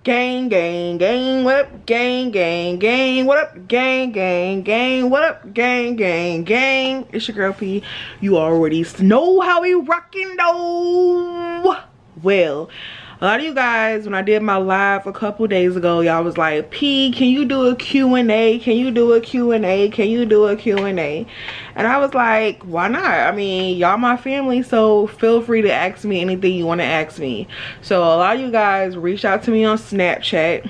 up, gang, gang, gang? What up, gang, gang, gang? What up, gang, gang, gang? What up, gang, gang, gang? It's your girl P. You already know how we rockin' though. Well, a lot of you guys, when I did my live a couple days ago, y'all was like, P, can you do a Q&A? Can you do a Q&A? Can you do a Q&A? And I was like, why not? I mean, y'all my family, so feel free to ask me anything you want to ask me. So a lot of you guys reached out to me on Snapchat,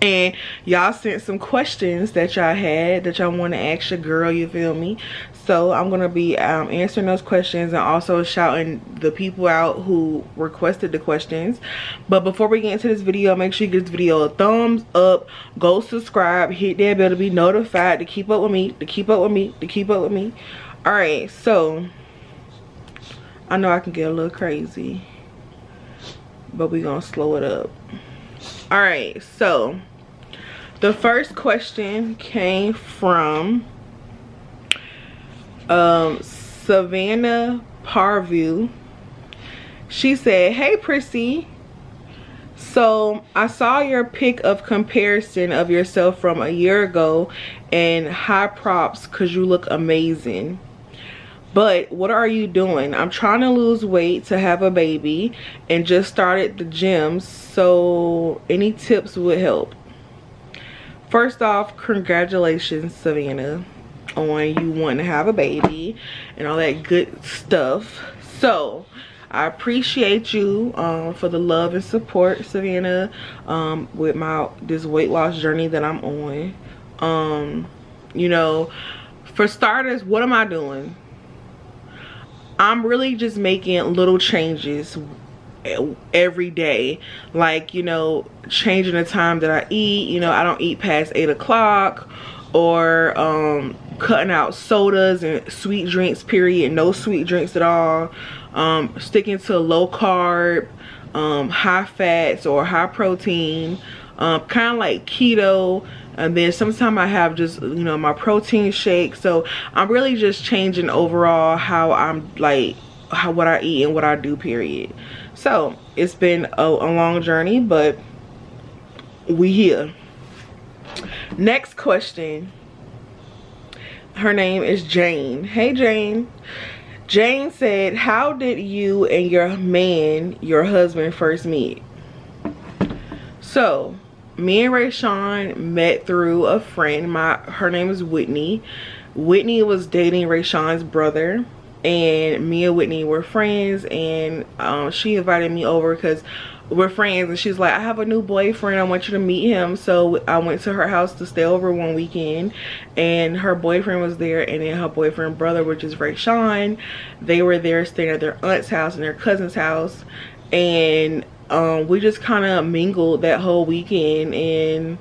and y'all sent some questions that y'all had that y'all want to ask your girl, you feel me? So I'm gonna be answering those questions and also shouting the people out who requested the questions. But before we get into this video, make sure you give this video a thumbs up, go subscribe, hit that bell to be notified, to keep up with me, to keep up with me, to keep up with me. All right, so I know I can get a little crazy, but we're gonna slow it up. All right, so the first question came from Savannah Parview. She said, hey Prissy, so I saw your pic of comparison of yourself from a year ago, and high props because you look amazing. But what are you doing? I'm trying to lose weight to have a baby and just started the gym, so any tips would help. First off, congratulations, Savannah, on you wanting to have a baby and all that good stuff. So I appreciate you for the love and support, Savannah, with this weight loss journey that I'm on. You know, for starters, what am I doing? I'm really just making little changes every day, like, you know, changing the time that I eat. You know, I don't eat past 8 o'clock, or cutting out sodas and sweet drinks, period. No sweet drinks at all. Sticking to low carb, high fats or high protein, kind of like keto. And then sometimes I have just, you know, my protein shake. So I'm really just changing overall how I'm like, what I eat and what I do, period. So it's been a long journey, but we here. Next question. Her name is Jane. Hey Jane. Jane said, how did you and your man, your husband, first meet? So me and Rayshawn met through a friend. Her name is Whitney. Whitney was dating Rayshawn's brother, and me and Whitney were friends, and she invited me over because we're friends, and she's like, I have a new boyfriend, I want you to meet him. So I went to her house to stay over one weekend, and her boyfriend was there, and then her boyfriend brother, which is Rayshawn, they were there staying at their aunt's house and their cousin's house, and we just kind of mingled that whole weekend. And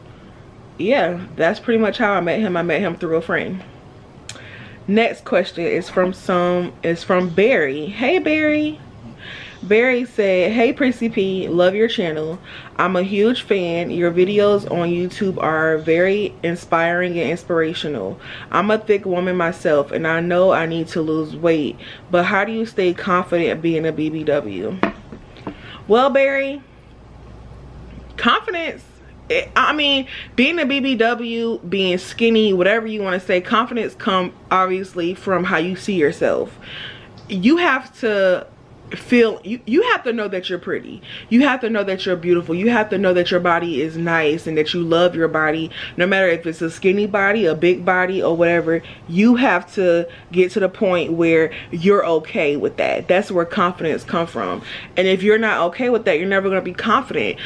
yeah, that's pretty much how I met him. I met him through a friend. Next question is from Barry. Hey Barry. Barry said, hey Prissy P, love your channel. I'm a huge fan. Your videos on YouTube are very inspiring and inspirational. I'm a thick woman myself, and I know I need to lose weight, but how do you stay confident being a BBW? Well, Barry, confidence, I mean, being a BBW, being skinny, whatever you want to say, confidence comes obviously from how you see yourself. You have to feel, you have to know that you're pretty. You have to know that you're beautiful. You have to know that your body is nice and that you love your body, no matter if it's a skinny body, a big body, or whatever. You have to get to the point where you're okay with that. That's where confidence comes from. And if you're not okay with that, you're never going to be confident.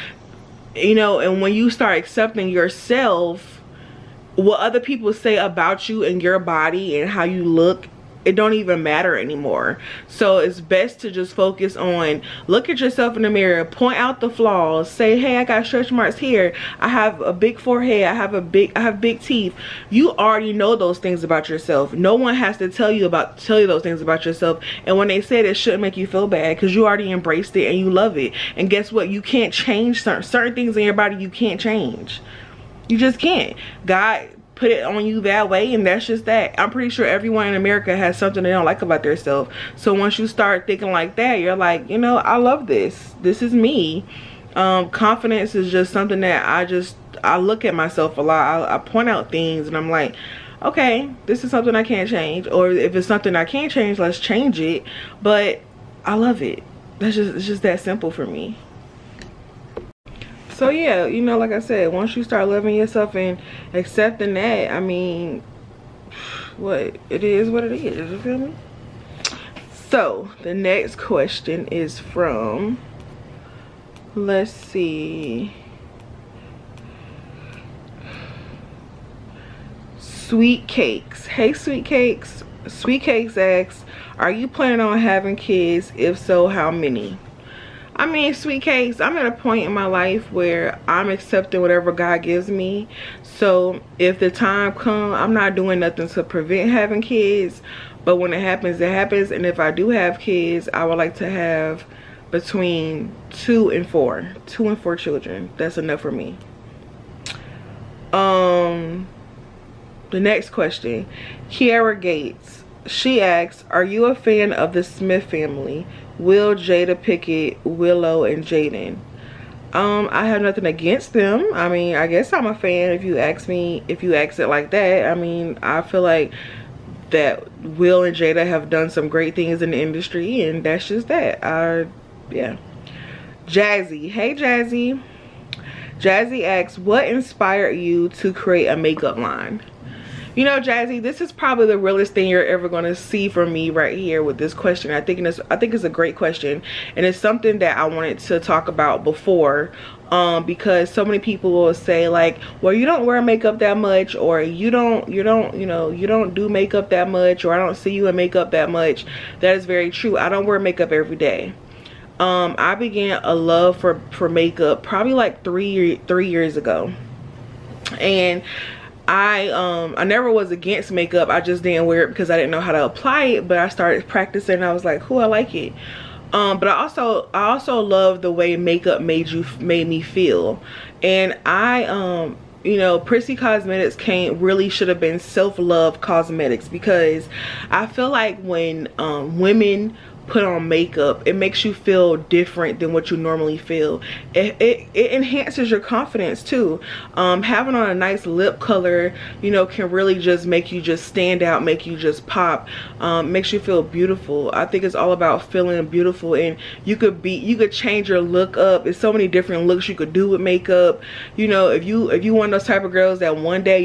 You know, and when you start accepting yourself, what other people say about you and your body and how you look, it don't even matter anymore. So it's best to just focus on, look at yourself in the mirror, point out the flaws, say, hey, I got stretch marks here, I have a big forehead, I have big teeth. You already know those things about yourself. No one has to tell you those things about yourself. And when they say it, it shouldn't make you feel bad, because you already embraced it and you love it. And guess what? You can't change certain things in your body. You can't change. You just can't. God put it on you that way, and that's just that. I'm pretty sure everyone in America has something they don't like about themselves. So once you start thinking like that, you're like, you know, I love this. This is me. Confidence is just something that I look at myself a lot. I point out things and I'm like, okay, this is something I can't change, or if it's something I can change, let's change it. But I love it. It's just that simple for me. So yeah, you know, like I said, once you start loving yourself and accepting that, I mean, what it is, what it is, you feel me? So the next question is from, let's see, Sweet Cakes. Hey Sweet Cakes. Sweet Cakes asks, are you planning on having kids? If so, how many? I mean, Sweet Cakes, I'm at a point in my life where I'm accepting whatever God gives me. So if the time comes, I'm not doing nothing to prevent having kids. But when it happens, it happens. And if I do have kids, I would like to have between 2 and 4. 2 and 4 children. That's enough for me. The next question, Kiara Gates. She asks, are you a fan of the Smith family? Will, Jada Pickett, Willow, and Jaden. I have nothing against them. I mean, I guess I'm a fan if you ask me, if you ask it like that. I mean, I feel like that Will and Jada have done some great things in the industry, and that's just that. Yeah. Jazzy. Hey Jazzy. Jazzy asks, what inspired you to create a makeup line? You know, Jazzy, this is probably the realest thing you're ever going to see from me right here with this question. I think it's a great question, and it's something that I wanted to talk about before, because so many people will say like, well, you don't wear makeup that much, or you don't do makeup that much, or I don't see you in makeup that much. That is very true. I don't wear makeup every day. I began a love for makeup probably like 3 years ago, and I never was against makeup. I just didn't wear it because I didn't know how to apply it, but I started practicing and I was like, I like it. But I also love the way makeup made me feel. And you know, Prissy Cosmetics should have been self-love cosmetics, because I feel like when women put on makeup, it makes you feel different than what you normally feel. It enhances your confidence too. Having on a nice lip color, you know, can really just make you just stand out, make you just pop, makes you feel beautiful. I think it's all about feeling beautiful, and you could change your look up. There's so many different looks you could do with makeup. You know, if you one of those type of girls that one day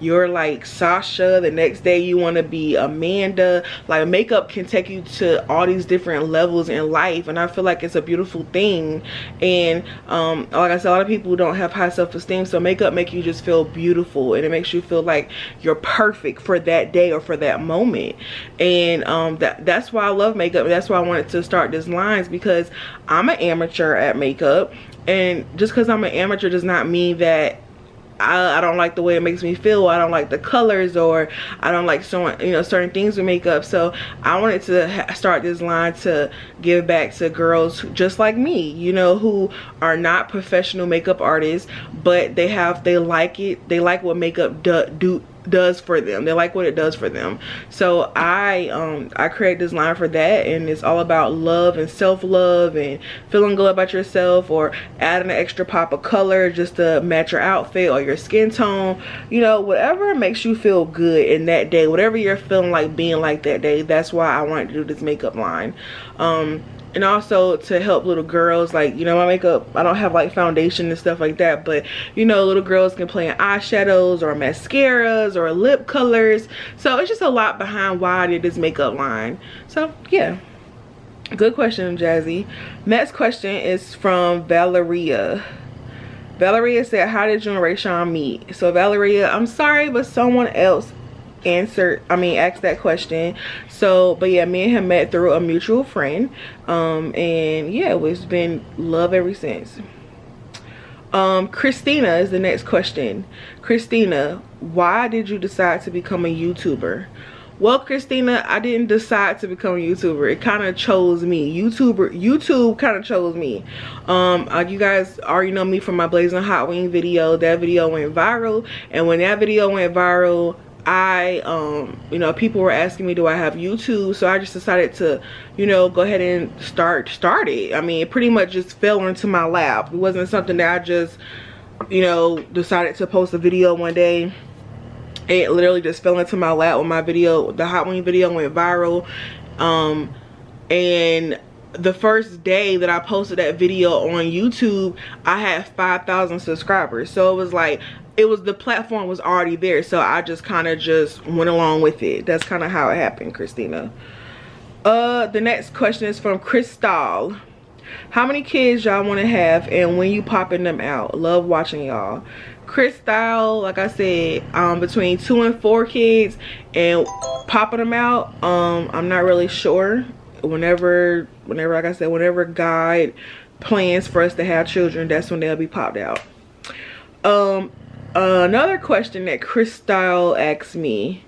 you're like Sasha, the next day you want to be Amanda, like makeup can take you to all these different levels in life, and I feel like it's a beautiful thing. And like I said, a lot of people don't have high self-esteem, so makeup makes you just feel beautiful, and it makes you feel like you're perfect for that day or for that moment. And that's why I love makeup. That's why I wanted to start this lines, because I'm an amateur at makeup, and just because I'm an amateur does not mean that I don't like the way it makes me feel. I don't like the colors, or I don't like certain things with makeup. So I wanted to start this line to give back to girls just like me, you know, who are not professional makeup artists, but they like it. They like what makeup does for them. They like what it does for them. So I create this line for that, and it's all about love and self-love and feeling good about yourself, or adding an extra pop of color just to match your outfit or your skin tone, you know, whatever makes you feel good in that day, whatever you're feeling like being like that day. That's why I wanted to do this makeup line. And also to help little girls, like, you know, my makeup, I don't have like foundation and stuff like that, but you know, little girls can play in eyeshadows or mascaras or lip colors. So it's just a lot behind why I did this makeup line. So yeah, good question, Jazzy. Next question is from Valeria. Valeria said, how did you and Rayshawn meet? So Valeria, I'm sorry, but someone else asked that question. So but yeah, me and him met through a mutual friend, and yeah, it's been love ever since. Christina is the next question. Christina, why did you decide to become a YouTuber? Well, Christina, I didn't decide to become a YouTuber. It kind of chose me. YouTube kind of chose me. You guys already know me from my Blazing Hot Wing video. That video went viral, and when that video went viral, you know, people were asking me, do I have YouTube? So I just decided to, you know, go ahead and start it. I mean, it pretty much just fell into my lap. It wasn't something that I just, you know, decided to post a video one day. It literally just fell into my lap when my video, the hot wing video, went viral. And the first day that I posted that video on YouTube, I had 5,000 subscribers. So it was like, the platform was already there, so I just kind of just went along with it. That's kind of how it happened, Christina. The next question is from Crystal. How many kids y'all want to have, and when you popping them out? Love watching y'all. Crystal, like I said, between 2 and 4 kids, and popping them out, I'm not really sure. Whenever, like I said, whenever God plans for us to have children, that's when they'll be popped out. Another question that Crystal asked me: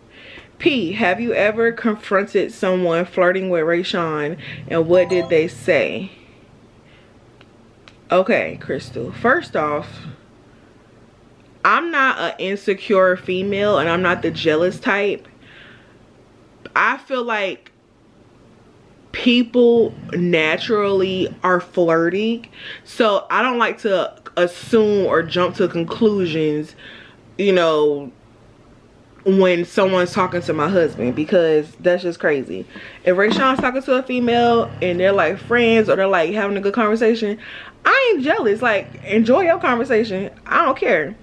P, have you ever confronted someone flirting with Rayshawn, and what did they say? Okay, Crystal, first off, I'm not an insecure female, and I'm not the jealous type. I feel like people naturally are flirty, so I don't like to assume or jump to conclusions, you know, when someone's talking to my husband, because that's just crazy. If Rayshawn's talking to a female and they're like friends, or they're like having a good conversation, I ain't jealous. Like, enjoy your conversation, I don't care.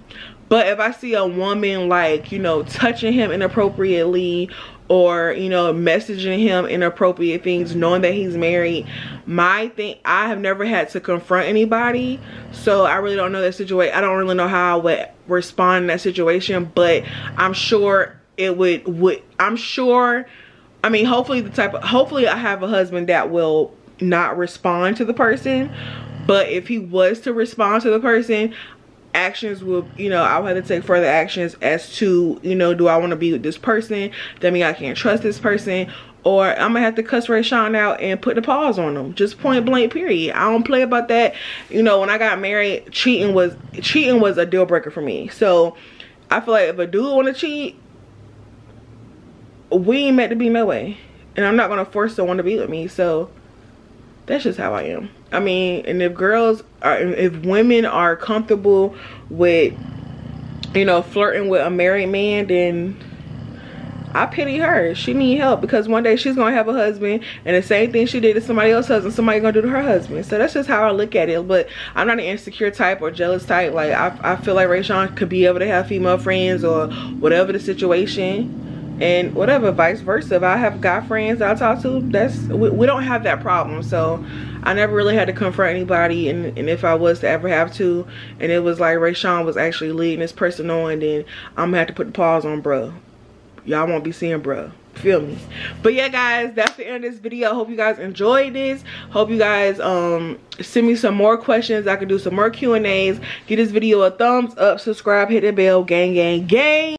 But if I see a woman, like, you know, touching him inappropriately, or, you know, messaging him inappropriate things, knowing that he's married, I have never had to confront anybody, so I really don't know that situation. I don't really know how I would respond in that situation, but I'm sure it would I'm sure, I mean, hopefully I have a husband that will not respond to the person. But if he was to respond to the person, actions will, you know, I'll have to take further actions as to, you know, do I want to be with this person? That means I can't trust this person, or I'm gonna have to cuss Rayshawn out and put the pause on them. Just point blank, period. I don't play about that. You know, when I got married, cheating was a deal breaker for me. So I feel like if a dude want to cheat, we ain't meant to be no way, and I'm not gonna force someone to be with me. So that's just how I am. I mean, and if women are comfortable with, you know, flirting with a married man, then I pity her. She need help, because one day she's gonna have a husband, and the same thing she did to somebody else's husband, somebody gonna do to her husband. So that's just how I look at it. But I'm not an insecure type or jealous type. Like, I feel like Rayshawn could be able to have female friends, or whatever the situation, and whatever, vice versa. If I have guy friends that I talk to, we don't have that problem. So I never really had to confront anybody, and if I was to ever have to, and it was like Rayshawn was actually leading this person on, then I'm gonna have to put the pause on bruh. Y'all won't be seeing bruh. Feel me? But yeah, guys, that's the end of this video. I hope you guys enjoyed this. Hope you guys send me some more questions. I can do some more Q&As. Give this video a thumbs up, subscribe, hit the bell, gang gang gang.